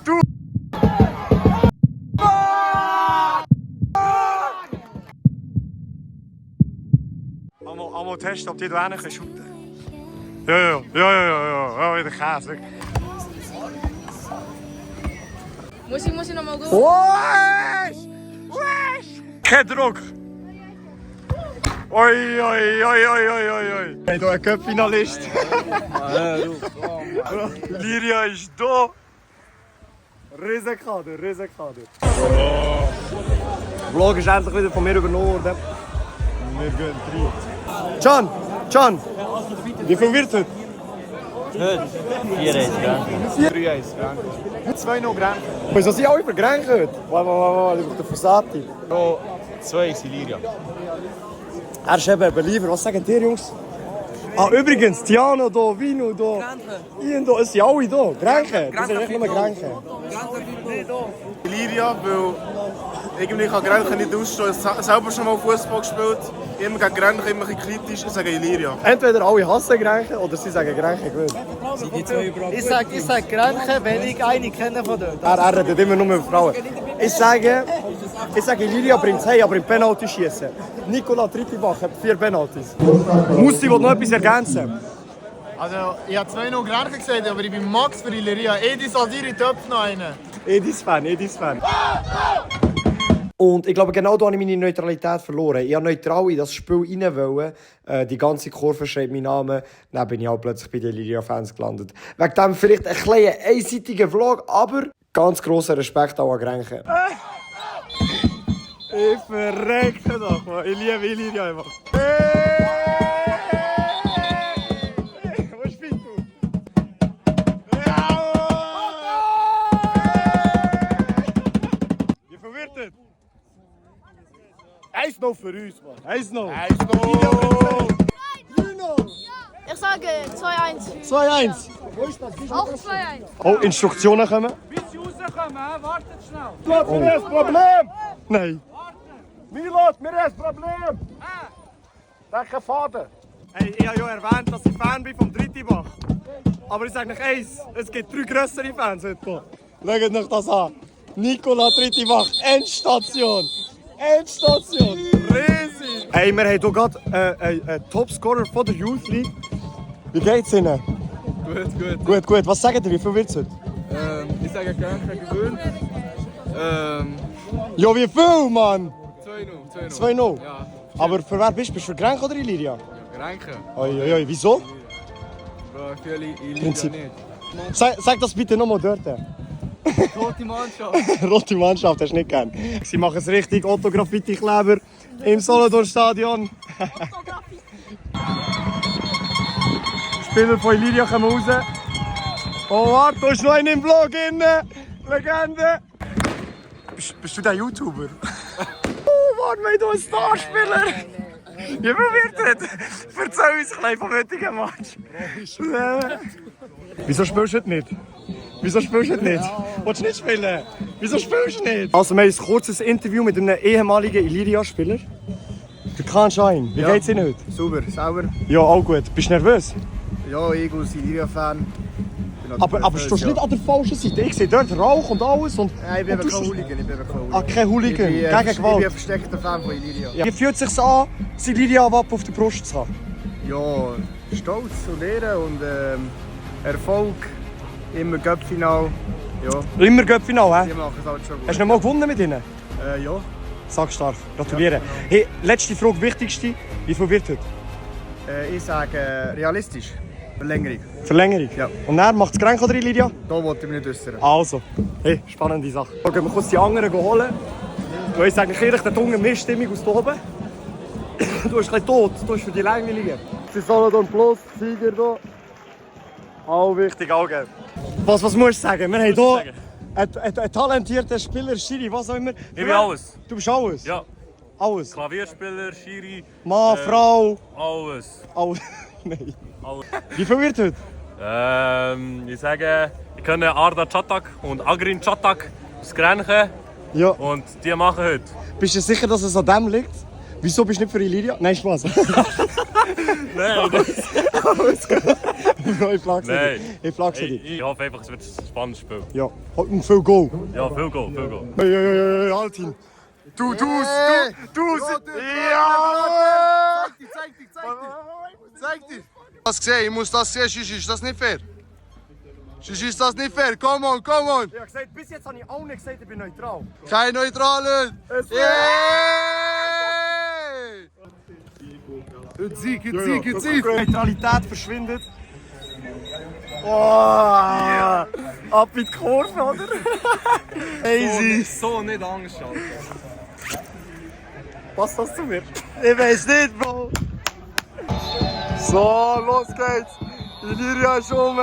Du! Einmal testen, ob die da hinten shooten können. Ja, wieder Käse. Muss ich noch mal durch? Wesh! Kein Druck! Oi. Hey, da ein Cup-Finalist. Liria ist da. Riesenkader. Vlog ist endlich wieder von mir übernommen worden. Wir gehen rein. Can! Wie viel wird es? 4-1, ja. 3-1, 2 noch Grenken. Wieso sind alle über Grenken? Warte, der Fossati. Oh, 2 ist Iliria. Er ist eben ein Believer. Was sagen die Jungs? Ah, übrigens, Tiano da, Vino da. Ian da, es sind alle da. Grenken. Das sind echt nur Grenken. Iliria, weil irgendwie kann Grenchen nicht ausstehen. Ich habe selber schon mal Fußball gespielt. Immer gegen Grenchen, immer ein bisschen kritisch. Ich sage Iliria. Entweder alle hassen Grenken oder sie sagen Grenken gewinnt. Ich sag Grenchen, wenn ich eine kenne von dort. Er redet immer nur über Frauen. Ich sage Iliria bringt es hey, aber im Penalty schießen. Nicola Trittibach hat 4 Penaltys. Musti will noch etwas ergänzen. Also, ich habe 2 noch Grenchen gesagt, aber ich bin Max für Iliria. Edis Aldiri Töpf noch einen. Edis-Fan. Und ich glaube, genau da habe ich meine Neutralität verloren. Ich habe neutral in das Spiel rein wollen. Die ganze Kurve schreibt meinen Namen. Dann bin ich auch plötzlich bei den Iliria-Fans gelandet. Wegen dem vielleicht ein kleiner einseitiger Vlog, aber ganz grosser Respekt auch an Grenchen. Ich verrecke doch, man. Ich liebe Iliria einfach. Wo spielst du? Wie viel wird es? 1-0 für uns, Mann. 1-0. Ich sage 2-1. 2-1. Auch 2-1. Oh, Instruktionen kommen. Bis sie rauskommen, wartet schnell. Milad, wir haben ein Problem! Nein. Milad, wir haben ein Problem! Da ist kein Faden. Hey, ich habe ja erwähnt, dass ich Fan bin vom Trittibach. Aber ich sage euch eins, es gibt 3 grössere Fans heute. Schaut euch das an. Nicola Trittibach, Endstation. Riesig! Hey, wir haben hier gerade einen Topscorer von der Youth League. Wie geht's Ihnen? Gut. Was sagt ihr, wie viel wird es heute? Ich sage Grenchen gewöhnt. Ja, wie viel, Mann? 2-0. 2-0? Ja. Aber für wer bist du? Bist du für Grenchen oder Iliria? Grenchen. Oi, wieso? Für Iliria Prinzip. nicht. Sag das bitte nochmal dort. Rote Mannschaft. Rote Mannschaft, hast du nicht gern. Sie machen es richtig, Otto Graffiti-Kleber im Solothurn-Stadion. Spieler von Iliria kommen raus. Oh, warte, da ist noch einer im Vlog drin. Legende. Bist du der YouTuber? Oh, warte, wir haben hier einen Starspieler. Wie viel wird das? Erzähl uns ein bisschen vom heutigen Match. Wieso spielst du heute nicht? Willst du nicht spielen? Wieso spielst du nicht? Also, wir haben ein kurzes Interview mit einem ehemaligen Iliria-Spieler. Der Khan Schein. Wie geht's Ihnen heute? Super, sauber. Ja, auch gut. Bist du nervös? Ja, ich als Iliria-Fan. Aber stehst du nicht an der falschen Seite? Ich sehe dort Rauch und alles. Und, Nein, ich bin und kein Hooligan. Ah, kein Hooligan. Gegen Ich bin ein Gewalt. versteckter Fan von Iliria. Ja. Wie fühlt es sich an, das Iliria-Wappen auf der Brust zu haben? Ja, Stolz und Ehre und Erfolg. Immer Cup-Final. Ja, Immer Göppfinal, die hä? machen es halt schon gut. Hast du noch mal gewonnen mit ihnen? Ja. Sag stark. Gratuliere. Hey, letzte Frage, wichtigste. Wie viel wird heute? Ich sage realistisch. Verlängerung. Verlängerung? Ja. Und dann macht es Grenk oder Iliria? Da wollte ich mich nicht äußern. Also, hey, spannende Sache. So, gehen wir kurz die anderen holen. Du hast eigentlich ehrlich den Hunger Missstimmung aus oben. Du bist ein tot, du bist für die Langweiligen. Sie sollen dann bloß Sieger hier. Auch wichtig, auch gell. Was musst du sagen? Wir haben hier einen talentierten Spieler, Schiri, was auch immer. Ich bin alles. Du bist alles? Ja, Alles? Klavierspieler, Schiri, Mann, Frau, alles. alles. Nein. Alles. Wie viel wird heute? Ich sage, ich kenne Arda Çatak und Agrin Çatak aus Grenchen Ja. und die machen heute. Bist du sicher, dass es an dem liegt? Wieso bist du nicht für Iliria? Nein, Spaß. Nein, Bro, ich flachse Nein. nicht. Ich flachse Hey, nicht. ich hoffe einfach, es wird ein spannendes Spiel. Ja, und viel Goal. Ja, viel Goal, viel Goal. Hey, Altin. Du. Ja! Zeig dich! Das gesehen, ich muss das sehen, sonst ist das nicht fair. Sonst ist das nicht fair. Come on! Ich habe gesagt, bis jetzt habe ich auch nicht gesagt, ich bin neutral. Kein Neutralen! Yeah! Sieg! Neutralität verschwindet. Oh, ab in die Kurve, oder? Easy. So nicht Angst, Alter. Passt das zu mir? Ich weiß nicht, Bro. So, los geht's. Iliria ist rum.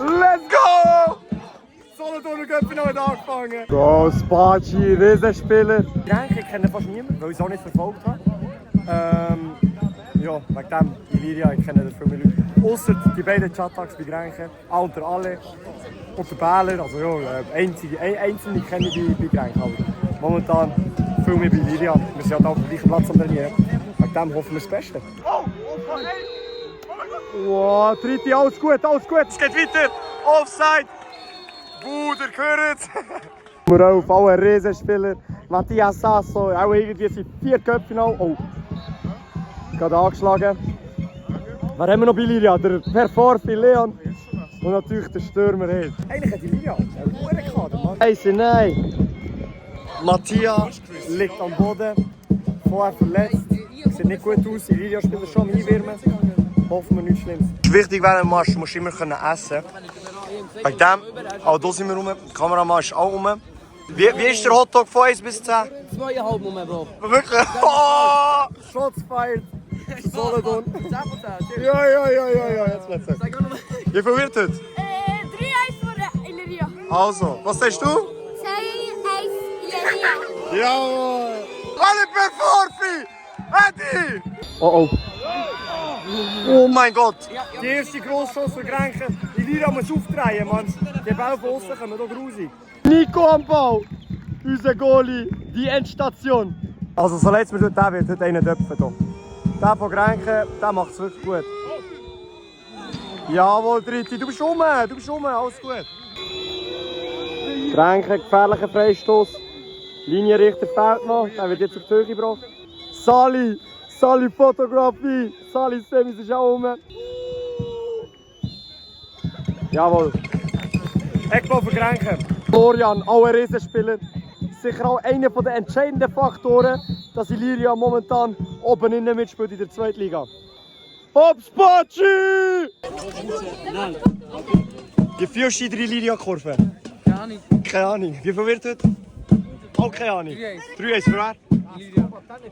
Let's go! Solothurner Göpfi noch angefangen. Bro, Spaci, Riesenspieler. Die Grenke kennen fast niemand, weil ich es auch nicht verfolgt habe. Ja, wegen dem, Iliria, ich kenne das viel mehr Leute. Ausser die beiden Chattaks bei Grenke, auch unter alle. Und der Bähler, also ja, einzelne kenne ich bei Grenke. Aber momentan viel mehr bei Iliria. Wir sind ja auf dem gleichen Platz am Trainieren. Wegen dem hoffen wir das Beste. Wow, dritte, alles gut, es geht weiter. Offside. Bruder, gehört. Nummer 11, auch ein Riesenspieler. Matthias Sasso, auch irgendwie sind 4 Köpfe noch. Oh, gerade angeschlagen. Wer haben wir noch bei Iliria? Der Perforfi Leon und natürlich der Stürmer Ed. Eigentlich hat Iliria einen guten Kader, Mann. Nein. Matthias liegt am Boden, vorher verletzt. Sieht nicht gut aus, Iliria-Spieler schon am Einwärmen. Hoffen wir nichts Schlimmes. Wichtig während dem Marsch, du musst immer essen. Wegen dem, auch hier sind wir rum, der Kameramann ist auch rum. Wie ist der Hotdog von 1 bis 10? 2,5 Moment, Bro. Wirklich? Oh! Shots fired! Solothurn! 10%. Ja, jetzt wird's. Wie viel wird es? 3-1 voor de Iliria. Also, was sagst du? 2-1 Iliria. Jawohl! Alle per Forfi! Eddie! Oh. Oh mein Gott! Die erste Grosschance für Grenke. Iliria muss aufdrehen, Mann. Die Ball von außen kommen doch grusig. Nico am Bau! Unser Goalie, die Endstation. Also, so letztes Mal der wird heute einen Töpfen hier. Der von Grenke, der macht es wirklich gut. Jawohl, Dritte, du bist rum, alles gut. Grenke, gefährlicher Freistoß. Linienrichter fehlt noch, der wird jetzt auf die Höhe gebracht. Sali Fotografie, Sali Semis ist auch rum. Jawohl. Eckball für Grenke. Florian, auch ein Riesenspieler. Sicher auch einer der entscheidenden Faktoren, dass Iliria momentan oben innen mitspielt in der Zweitliga. Hopp, Spaci! Wie viel steht in der Iliria-Kurve? Keine Ahnung. Wie viel wird heute? Auch keine Ahnung. 3-1 für wer?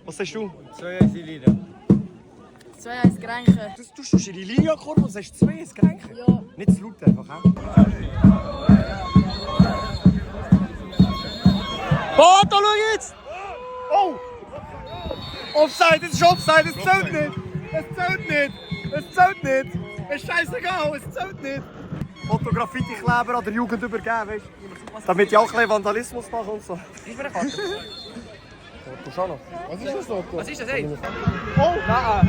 Was sagst du? 2-1 Iliria. 2-1 Grenke. Du stehst in die Linia-Kurve und sagst 2-1 Grenke? Ja. Nicht zu laut einfach, hä? Boto, schau jetzt! Oh! Offside, es ist Offside, es zählt nicht! Es zählt nicht! Es ist scheißegal, es zählt nicht! Foto-Graffiti-Kleber an der Jugend übergeben, weißt du? Damit ich auch ein bisschen Vandalismus mache und so. Gib mir eine Karte. Du schau noch. Was ist das noch? Was ist das, ey? Oh!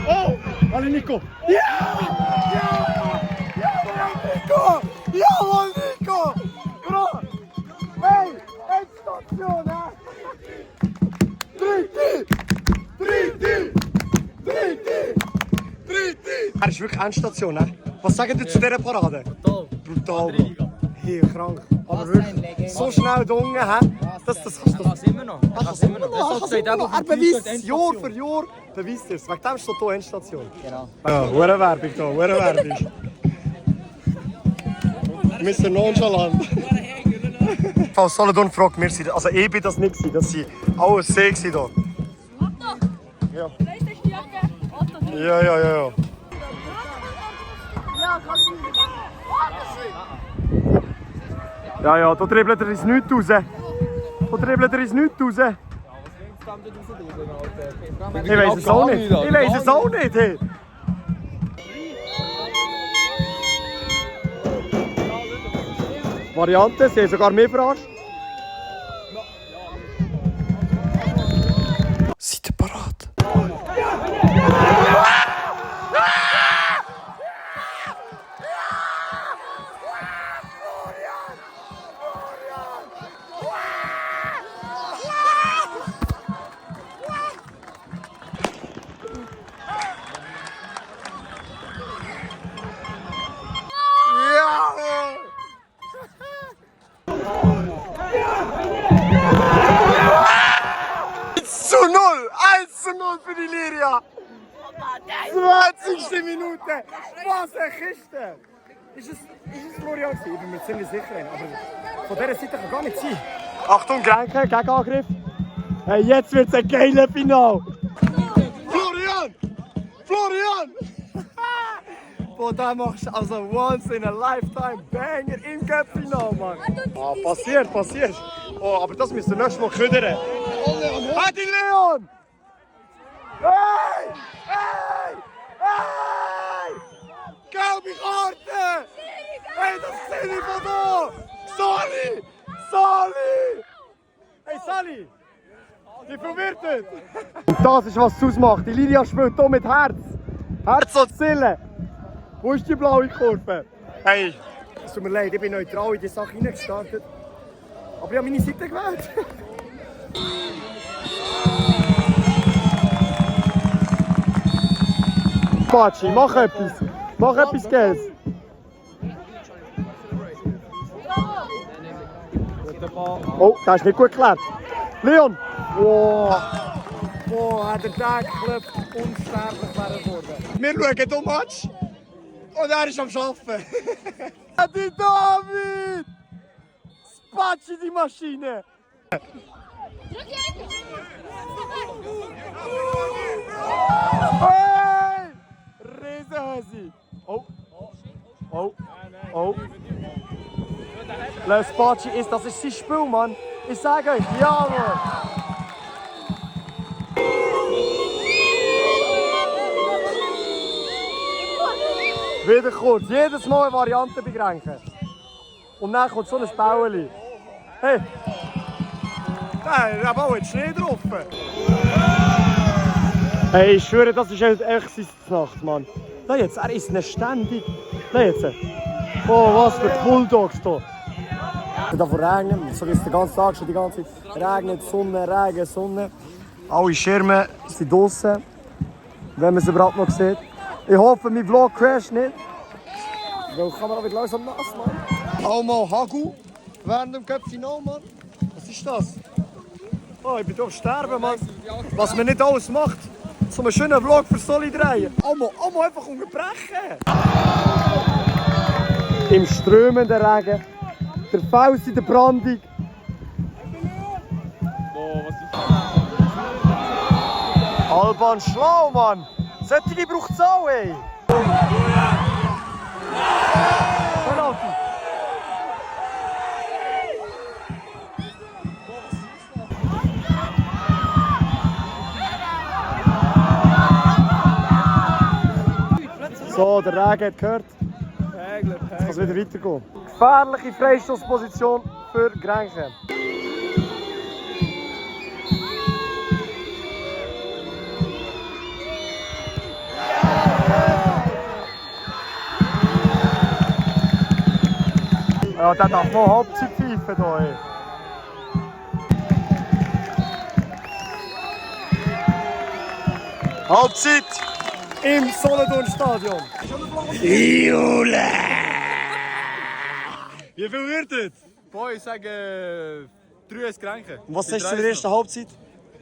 Oh! Alle Nico! Ja! Jawohl, Nico! Jawohl, Nico! Bro! Hey! Endstation, hä? Dritte! Er ist wirklich Endstation, hä? Was sagen Sie zu dieser Parade? Brutal. Hier, krank. Aber wirklich so schnell da unten, hä? Das kannst du doch. Immer noch. Er beweist es Jahr für Jahr. Beweist er es. Wegen dem steht hier Endstation. Genau. Ja, hohe Werbung hier, hohe Werbung. Mr. Nonchalant. Falls Solothurn fragt, wir sind, also ich bin das nicht gewesen, das sind alles See hier. Otto! Ja. Da ist die Jacke. Otto. Ja. Ja, kannst du nicht. Ja, da dribbelt er ins Nichts raus. Da dribbelt er ins Nichts raus. Ich weiß es auch nicht. Ich weiß es auch nicht. Hey. Variante, sie haben sogar mehr verarscht. Seid ihr bereit? Zu 0! 1:0 für die Liria! 20. Minute! Was eine Kiste! Ist es Florian gewesen? Ich bin mir ziemlich sicher, aber von dieser Seite kann gar nicht sein. Achtung, Grenke, Gegenangriff. Hey, jetzt wird es ein geiler Final! Florian! Florian! Boah, da machst du also once in a lifetime Banger im Cup-Final, Mann! Ah, passiert! Oh, aber das müsst ihr nächstes Mal ködern. Hey, die Leon! Hey! Gelbe Karte! Hey, das sehe ich von da! Sali! Hey, Sali! Die verwirrt! Und das ist, was es ausmacht. Die Liria spielt hier mit Herz. Herz und Seele. Wo ist die blaue Kurve? Hey, es tut mir leid, ich bin neutral in die Sache hineingestartet. Aber ich habe meine Seite gewählt. Patschi, mach etwas. Mach etwas Geiles. Oh, das ist nicht gut geklärt. Leon! Wow! Boah, hat der Tag geklopft, unsterblich wäre geworden. Wir schauen hier Match und er ist am Arbeiten. Die David! Spatschi, die Maschine! Hey! Riesenhösi! Oh! Le Spatschi ist, das ist sein Spiel, Mann! Ich sage euch, ja, Mann! Wieder kurz, jedes Mal eine Variante begrenzen. Und dann kommt so ein Baueli. Hey! Der Bau hat Schnee drauf. Hey, ich schwöre, das ist echt seine Nacht, Mann. Da jetzt, er ist nicht ständig. Da jetzt. Oh, was für Bulldogs hier. Es darf regnen, so ist es den ganzen Tag schon die ganze Zeit. Regnet, Sonne, Regen, Sonne. Alle Schirme sind draußen, wenn man sie überhaupt noch sieht. Ich hoffe, mein Vlog crasht nicht. Weil kann man auch wieder langsam nass, Mann. Auch mal Hagel während dem Cup-Final, Mann. Was ist das? Oh, ich bin doch sterben, Mann. Was man nicht alles macht, so einen schönen Vlog für Soli drehen. Auch mal einfach unterbrechen. Im strömenden Regen, der Fels in der Brandung. Alban schlau, Mann. Solche braucht es auch, ey. Penalty. So, der Regen hat gehört. Jetzt kann es wieder weitergehen. Gefährliche Freistoßposition für Grenke. Ja, der darf noch Halbzeit pfeifen hier. Halbzeit im Solothurn-Stadion. Jule! Wie viel wird es? Boah, ich sage 3-1 Grenken. Was sagst du zur ersten Halbzeit?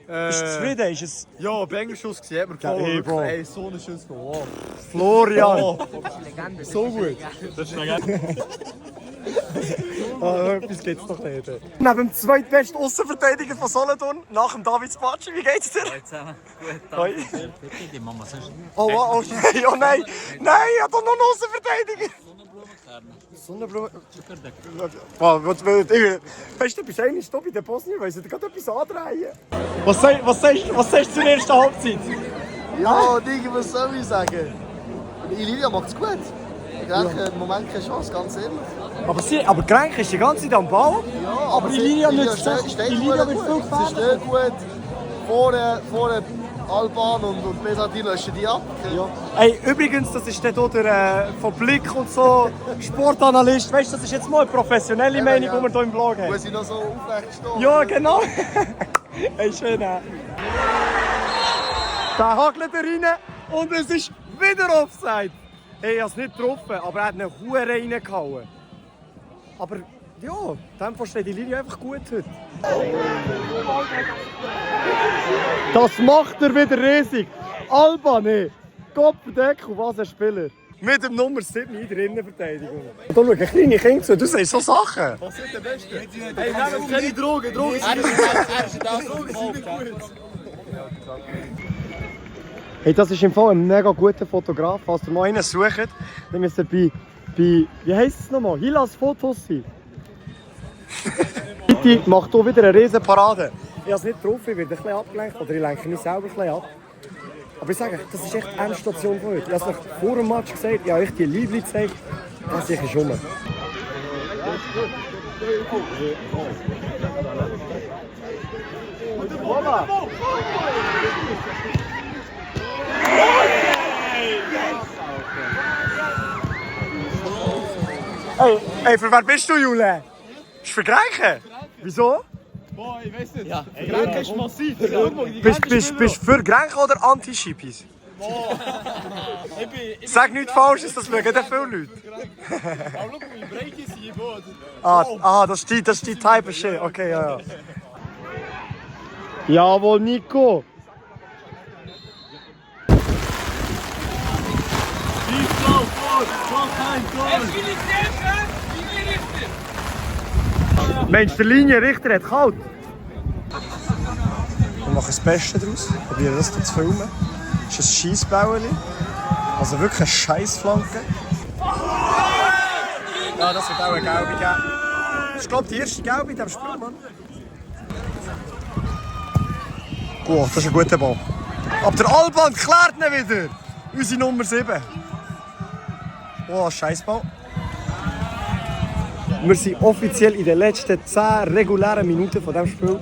Bist du zufrieden? Ist es Ja, Bengelschuss gesehen, hat mir gefallen. hey, Bro. Ey, so ein schönes Goal. Wow. Florian? Oh, so gut. Das ist Legende. Etwas geht's doch nicht. Neben dem zweitbesten Aussenverteidiger von Solothurn, nach dem David Spatschi, wie geht's dir? Zusammen. Gut, Hoi. danke. Bitte, die Mama, sonst Oh, oh nein, oh nein! Nein, ich hab doch noch einen Außenverteidiger! Sonnenblumen? Weißt du, du bist eigentlich Stopp in der Bosnien, weil sie dir gerade etwas andrehen. Was sagst du zur ersten Halbzeit? Ja, Digga, was soll ich sagen? Iliria macht's gut. Grenken im Moment keine Chance, ganz ehrlich. Aber Grenken ist die ganze Zeit am Ball. Ja, aber Iliria nützt steht Iliria gut. wird viel Sie stehen gut. Vorne Alban und Besat, die löschen die ab. Ja. Ey, übrigens, das ist dort von Blick und so, Sportanalyst. Weißt du, das ist jetzt mal eine professionelle Meinung, die wir hier im Blog haben. Muss ich noch so aufrecht stehen? Ja, genau. Ey, schön. Da hagelt er rein und es ist wieder Offside. Ey, ich habe es nicht getroffen, aber er hat einen Huren reingehauen. Aber ja, dem steht die Linie einfach gut heute. Das macht er wieder riesig. Albane, Kopfdeckel, was ein Spieler. Mit dem Nummer 7 in der Innenverteidigung. Da schau, kleine Kinder zu, du sagst so Sachen. Was ist der Beste? Hey, nehmen keine Drogen. Drogen sind nicht gut. Hey, das ist im Fall ein mega guter Fotograf. Falls ihr mal einen sucht, dann müsst ihr bei wie heisst es nochmal? Hilas Fotos sein. Bitte macht hier wieder eine riesen Parade. Ich habe es nicht getroffen, ich werde ein bisschen abgelenkt oder ich lenke mich selber ein bisschen ab. Aber ich sage, das ist echt eine Endstation von heute. Ich habe es euch vor dem Match gesagt, ich habe euch die Liebling gezeigt, das ist schon. Hey, für wer bist du, Jule? Ist für Grenken? Wieso? Boah, ich weiß nicht. Ja. Grenken ist massiv. Bist du für Grenken oder Anti-Schippis? Sag nichts Falsches, das schauen dann viele Leute. Aber schau, wie breit ist sie hier? Das ist die Type of Shit. Okay, ja. Jawohl, Nico. Mensch, der Linienrichter hat kalt. Wir machen das Beste daraus. Probieren das hier zu filmen. Das ist ein Scheissbauerli. Also wirklich eine Scheissflanke. Ja, das wird auch eine Gelbe geben. Das ist, glaube ich, die erste Gelbe in diesem Spiel, Mann. Gut, das ist ein guter Ball. Aber der Alban klärt ihn wieder. Unsere Nummer 7. Oh, Scheissball. Wir sind offiziell in den letzten 10 regulären Minuten von diesem Spiel.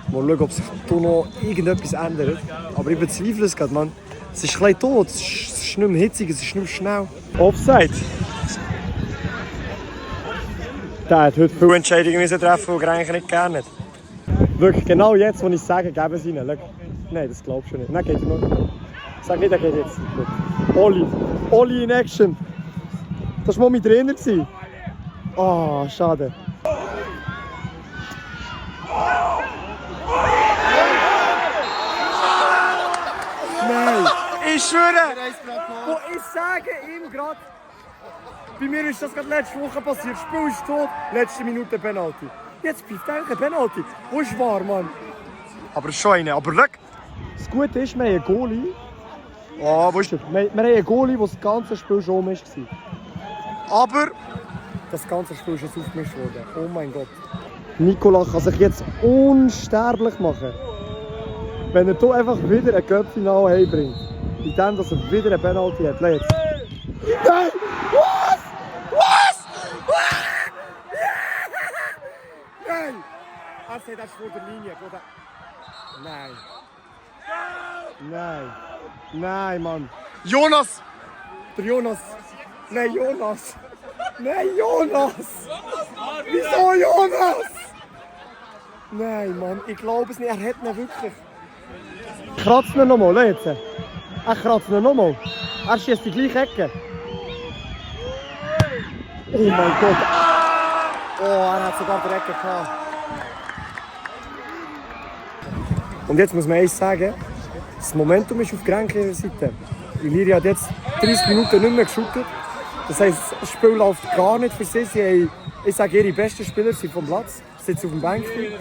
Mal schauen, ob sich hier noch irgendetwas ändert. Aber ich bezweifle es gerade, Mann. Es ist ein bisschen tot, es ist nicht mehr hitzig, es ist nicht mehr schnell. Offside. Der hat heute viele Entscheidungen treffen, die er eigentlich nicht gerne hat. Wirklich, genau jetzt, wo ich sage, geben sie ihn. Schau. Nein, das glaubst du nicht. Nein, geht noch. Sag nicht, er geht jetzt. Oli in Action. Das war mal mein Trainer. Oh, schade. Nein, ich schwöre! Wo ich sage ihm gerade, bei mir ist das gerade letzte Woche passiert. Das Spiel ist tot, letzte Minute Penalty. Jetzt pfeift eigentlich ein Penalty. Wo ist wahr, Mann? Aber schon eine. Aber schau, das Gute ist, wir haben einen Goalie. Oh, wo ist der? Wir haben einen Goalie, der das ganze Spiel schon war. Aber das ganze Spiel ist jetzt aufgemischt worden. Oh mein Gott. Nicola kann sich jetzt unsterblich machen, wenn er hier einfach wieder ein Cup-Finale heimbringt. In dem, dass er wieder eine Penalty hat. Let's. Nein! Was? Was? Nein! Er steht erst vor der Linie. Nein. Nein. Nein, Mann. Jonas! Der Jonas. Nein, Jonas. Nein, Jonas! Wieso Jonas? Nein, Mann, ich glaube es nicht. Er hat ihn wirklich. Kratzt ihn nochmal, jetzt. Er kratzt ihn nochmal. Er schießt die gleiche Ecke. Oh mein Gott. Oh, er hat sogar die Ecke gehabt. Und jetzt muss man eins sagen, das Momentum ist auf Grenke Seite. Iliria hat jetzt 30 Minuten nicht mehr geshootet. Das heisst, das Spiel läuft gar nicht für sie. Sie haben, ich sage, ihre besten Spieler sind vom Platz, sitzen auf dem Bänkchen.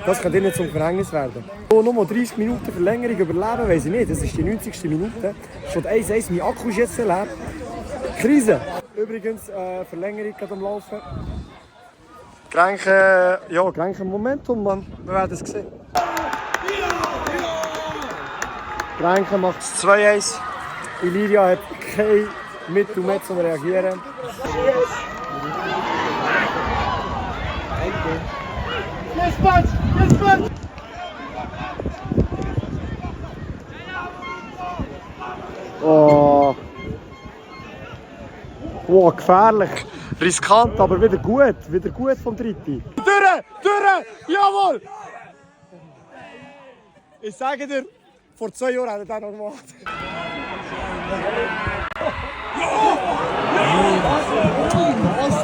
Das kann ihnen zum Verhängnis werden. So, nur 30 Minuten Verlängerung überleben, weiss ich nicht. Das ist die 90. Minute. Schon 1-1, mein Akku ist jetzt leer. Krise. Übrigens, Verlängerung gerade am Laufen. Grenke Momentum, Mann. Wir werden es sehen. Grenke macht es 2-1. Iliria hat kein Mittel mehr zum Reagieren. Oh. Oh, gefährlich. Riskant, aber wieder gut vom Dritti. Durch! Jawohl! Ich sage dir, vor 2 Jahren hat er das noch gemacht.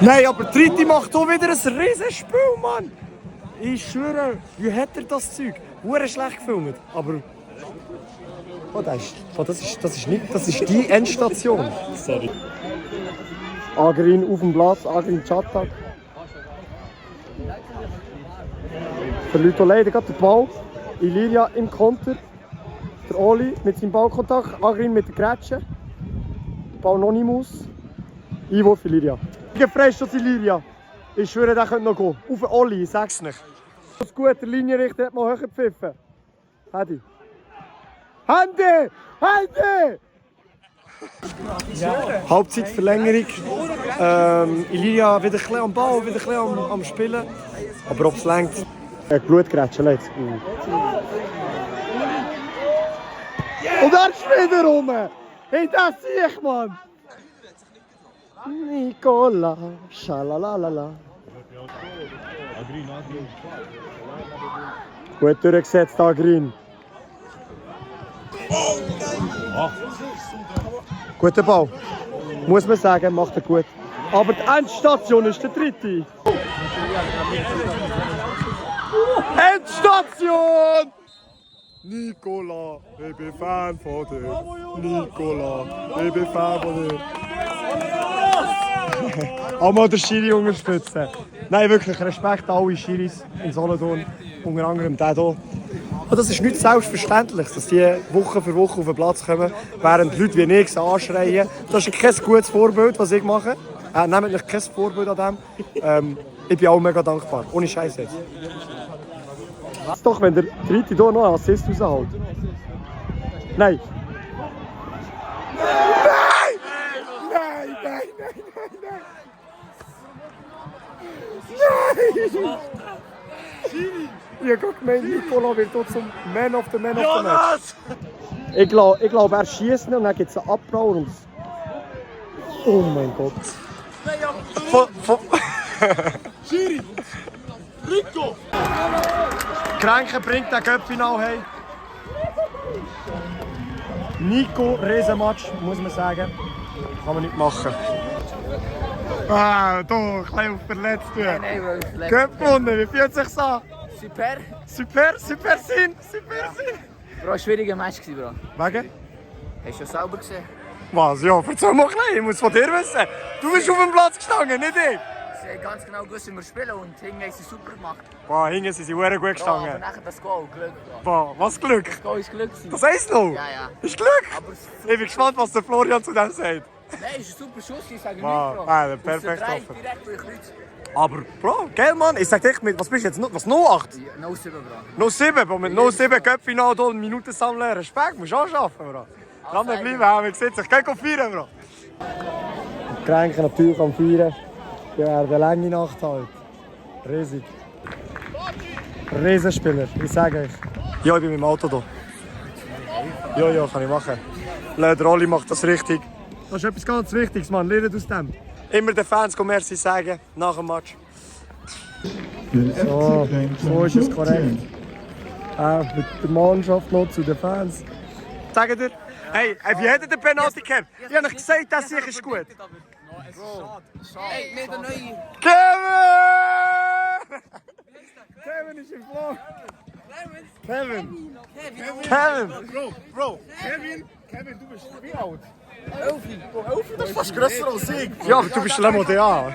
Nein, aber Dritti macht auch wieder ein Riesenspiel, Mann! Ich schwöre, wie hat er das Zeug? Hure schlecht gefilmt, aber... Oh, das ist die Endstation. Sorry. Agrin auf dem Platz, Agrin Chatak. Verliert auch leider gerade den Ball. Iliria im Konter. Der Oli mit seinem Ballkontakt, Agrin mit der Grätsche. Ball noch nicht muss. Einwurf Iliria. Freistoß Iliria. Ich schwöre, der könnte noch gehen. Auf den Oli, ich sag's nicht. Das gute Linienrichter hat mal höher gepfiffen. Hadi. Hände! Halbzeitverlängerung. Iliria wieder ein bisschen am Ball, wieder ein bisschen am Spielen. Aber ob es längt. Blutgrätsche jetzt. Und er ist wieder rum! Hey, das sehe ich, Mann! Nicola, schalalalala. Gut durchgesetzt, Agrin. Guter Ball. Muss man sagen, macht er gut. Aber die Endstation ist der dritte. Endstation! Nicola, ich bin Fan von dir. Nicola, ich bin Fan von dir. Auch mal den Schiri unterstützen. Nein, wirklich Respekt an alle Schiris in Solothurn. Unter anderem der hier. Und das ist nicht selbstverständlich, dass die Woche für Woche auf den Platz kommen, während Leute wie ich anschreien. Das ist kein gutes Vorbild, was ich mache. Nehmt euch kein Vorbild an dem. Ich bin auch mega dankbar. Ohne Scheiß jetzt. Was doch, wenn der dritte hier noch einen Assist raushält. Nein! Nein! Ich habe gemeint, Nicola wird hier zum Man of the Match. Ich glaube, er schießt und dann gibt es einen Abprall. Und... Oh mein Gott. Schiri! Rico! Grenke bringt den Cup-Final heim. Nico, Riesenmatch, muss man sagen. Kann man nicht machen. Ah, doch, ein bisschen auf verletzt. Nein, Cup gewonnen, wie fühlt es sich an? Super. Super Sinn. Bro, ein schwieriger Match gewesen, Bro. Wegen? Hast du schon selber gesehen? Was? Ja, erzähl mal ein bisschen, ich muss von dir wissen. Du bist auf dem Platz gestanden, nicht ich. Sie haben ganz genau gewusst, wie wir spielen und hinten haben sie super gemacht. Boah, hinten sind sie sehr gut Bro, aber gestanden. nachher das Goal, Glück, Bro. Boah, was Glück? Das Goal ist Glück gewesen. Das heisst noch? Ja, ja. Ist Glück? Aber Ich bin gespannt, was der Florian zu dem sagt. nein, ist ein super Schuss, ich sage Wow, nicht, Bro. nein, perfekt Aus der getroffen. 3 direkt durch Kreuz. Aber, Bro, gell, Mann? Ich sag dir, mit, was bist du jetzt? Was, 08? Ja, 07, Bro. 07, Bro, mit 07 Cup-Final hier eine Minute sammeln. Respekt, musst du anschaffen, Bro. Dranbleiben, haben wir gesehen. Ich gehe feiern, Bro. Die Grenke natürlich am Feiern. Ja, eine lange Nacht halt. Riesig. Riesenspieler, ich sage euch. Ja, ich bin mit dem Auto hier. Ja, kann ich machen. Der Oli macht das richtig. Das ist etwas ganz Wichtiges, Mann. Lernt aus dem. Immer den Fans Merci sagen, nach dem Match. So ist es korrekt. Mit der Mannschaft noch zu den Fans. Sagt ihr, hey, wie hat er den Penalty gehabt? Ich habe euch gesagt, das hier ist gut. Hey, mit der neuen. Kevin! Kevin ist im Vlog. Kevin. Kevin. Bro, Kevin, du bist wie alt? 11. Das ist fast grösser als ich. Ja, aber du bist Le Modéa.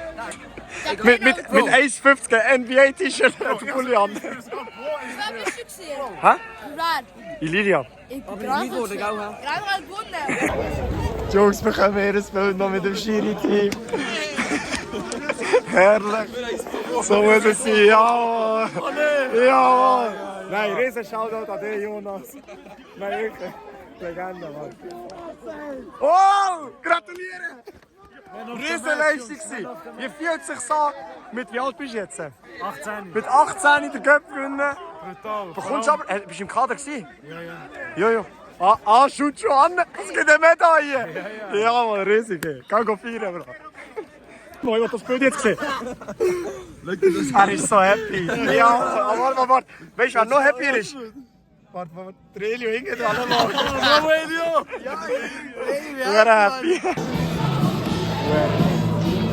Mit 1,50 NBA-T-Shirt und Pulli an. Wer bist du gesehen? Hä? Wer? Iliria. Ich bin gerade gewonnen. Die Jungs bekommen ihr ein Bild noch mit dem Schiri-Team. Herrlich. So muss es sein. Ja, Mann. Ja, Mann. Nein, riesen Shoutout an dich, Jonas. Nein, wirklich. Legende, Mann. Oh, gratuliere! Riesenleistung gewesen. Wie fühlt es sich so? Mit wie alt bist du jetzt? 18. Mit 18 in der Cup gewinnen. Brutal. Bekommst du aber... bist du im Kader gewesen? Ja, ja. Schaut schon an. Es gibt eine Medaille. Ja, Mann, riesig. Geh feiern, Bro. Oh, ich will das Bild jetzt sehen. Er ist so happy. Ja, aber warte. Weißt du, wer noch happier ist? Warte, der Elio hinten dran. Oh, Elio! Ja, Elio! Happy.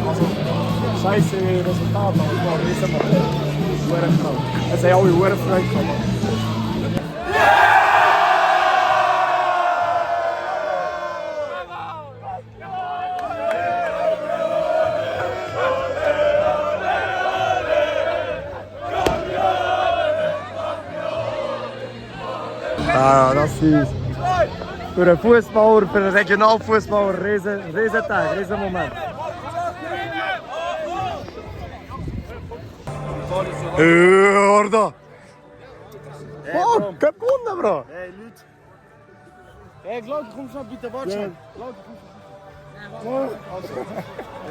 Also, scheiße Resultat, aber ich war riesen Mann. Es haben alle Freude gehabt. Ja, das ist für einen Fußballer, für einen Regionalfußballer ein Riesentag, Riesenmoment. Orda! Oh, Cup gewonnen, Bro! Hey, Leute. Hey, Claude, komm schnell bitte, warte schnell.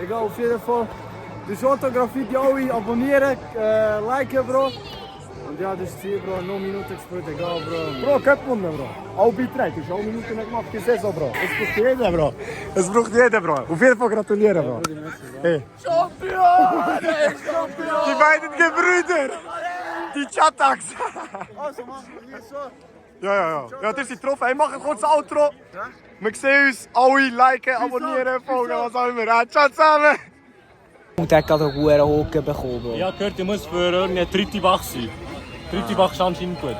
Egal, auf jeden Fall. Dus Fotografie die alle abonnieren, liken, Bro. Und ja, das ist Ziel, Bro. Noch Minuten gespielt, egal, Bro. Bro, Cup gewonnen, Bro. Alle Beiträge, du hast alle Minuten nicht gemacht, die Saison, Bro. Es braucht jeder, Bro. Es braucht jeder, Bro. Auf jeden Fall gratulieren, Bro. Hey. Champion! Die beiden Gebrüder! Die Chataks! Also machen wir so. Ja. Ja, das ist drauf. Hey, mach ein kurzes Outro. Wir sehen uns. Alle liken, abonnieren, folgen, was auch immer. Ciao zusammen! Und der hat gerade einen Hocken bekommen. Ja, gehört, ich muss für irgendeine dritte Wach sein. Dritte Wach ist anscheinend gut.